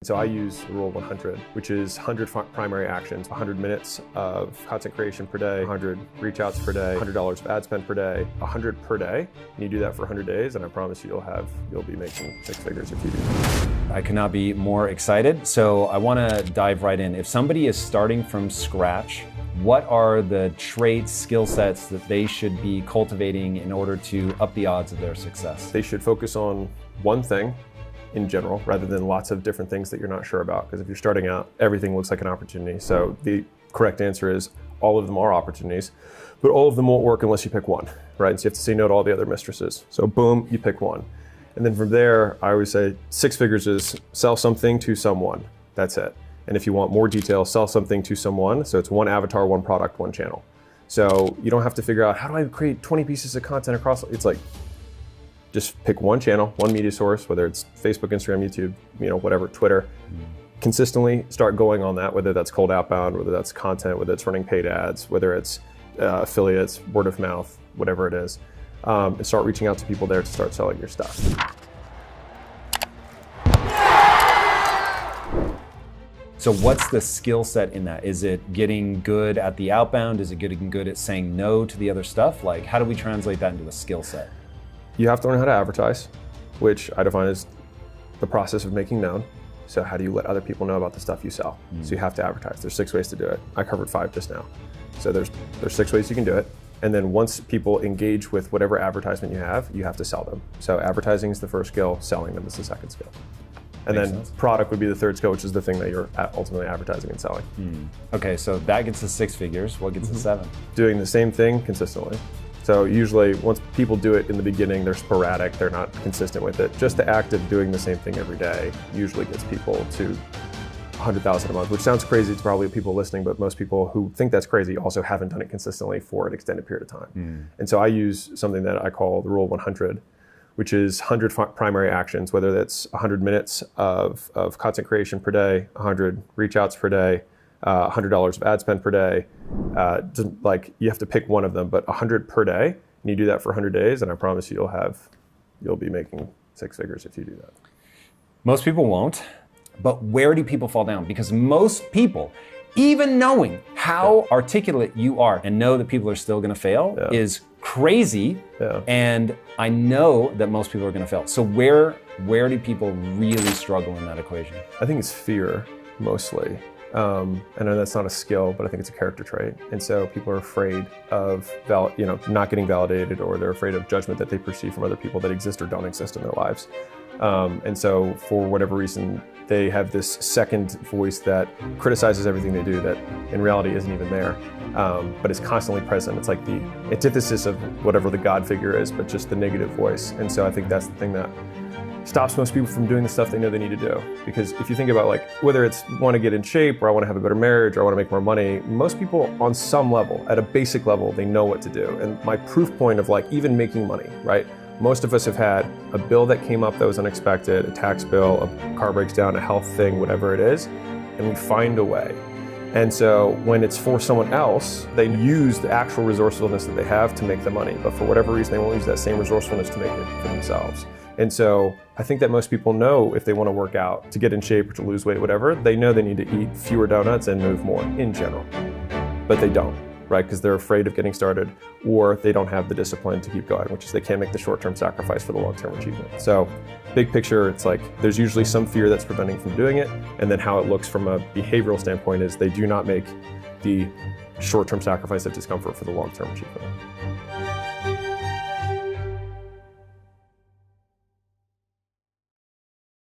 So I use the rule of 100, which is 100 primary actions, 100 minutes of content creation per day, 100 reach outs per day, $100 of ad spend per day, 100 per day. And you do that for 100 days, and I promise you you'll be making six figures if you do that. I could not be more excited. So I want to dive right in. If somebody is starting from scratch, what are the traits, skill sets that they should be cultivating in order to up the odds of their success? They should focus on one thing in general, rather than lots of different things that you're not sure about. Because if you're starting out, everything looks like an opportunity. So the correct answer is all of them are opportunities, but all of them won't work unless you pick one, right? And so you have to say no to all the other mistresses. So boom, you pick one. And then from there, I always say six figures is sell something to someone. That's it. And if you want more detail, sell something to someone. So it's one avatar, one product, one channel. So you don't have to figure out how do I create 20 pieces of content across, it's like, just pick one channel, one media source, whether it's Facebook, Instagram, YouTube, whatever, Twitter. Consistently start going on that, whether that's cold outbound, whether that's content, whether it's running paid ads, whether it's affiliates, word of mouth, whatever it is. And start reaching out to people there to start selling your stuff. So what's the skill set in that? Is it getting good at the outbound? Is it getting good at saying no to the other stuff? Like, how do we translate that into a skill set? You have to learn how to advertise, which I define as the process of making known. So how do you let other people know about the stuff you sell? So you have to advertise. There's 6 ways to do it. I covered 5 just now. So there's 6 ways you can do it. And then once people engage with whatever advertisement you have to sell them. So advertising is the first skill, selling them is the second skill. And Makes then sense. Product would be the third skill, which is the thing that you're ultimately advertising and selling. Okay, so that gets us 6 figures. What gets us 7? Doing the same thing consistently. So usually once people do it in the beginning, they're sporadic, they're not consistent with it. Just the act of doing the same thing every day usually gets people to 100,000 a month, which sounds crazy to probably people listening, but most people who think that's crazy also haven't done it consistently for an extended period of time. And so I use something that I call the rule of 100, which is 100 primary actions, whether that's 100 minutes of content creation per day, 100 reach outs per day, $100 of ad spend per day. Like you have to pick one of them, but 100 per day, and you do that for 100 days, and I promise you you'll be making six figures if you do that. Most people won't, but where do people fall down? Because most people, even knowing how articulate you are and know that people are still gonna fail is crazy. And I know that most people are gonna fail. So where do people really struggle in that equation? I think it's fear, mostly. I know that's not a skill, but I think it's a character trait. And so people are afraid of not getting validated, or they're afraid of judgment that they perceive from other people that exist or don't exist in their lives. And so for whatever reason, they have this second voice that criticizes everything they do that in reality isn't even there, but is constantly present. It's like the antithesis of whatever the God figure is, but just the negative voice. And so I think that's the thing that stops most people from doing the stuff they know they need to do. Because if you think about like, whether it's want to get in shape, or I want to have a better marriage, or I want to make more money, most people on some level, at a basic level, they know what to do. And my proof point of like even making money, right? Most of us have had a bill that came up that was unexpected, a tax bill, a car breaks down, a health thing, whatever it is, and we find a way. And so when it's for someone else, they use the actual resourcefulness that they have to make the money. But for whatever reason, they won't use that same resourcefulness to make it for themselves. And so I think that most people know if they want to work out, to get in shape or to lose weight, whatever, they know they need to eat fewer donuts and move more in general. But they don't, right? Because they're afraid of getting started, or they don't have the discipline to keep going, which is they can't make the short-term sacrifice for the long-term achievement. So big picture, it's like there's usually some fear that's preventing from doing it. And then how it looks from a behavioral standpoint is they do not make the short-term sacrifice of discomfort for the long-term achievement.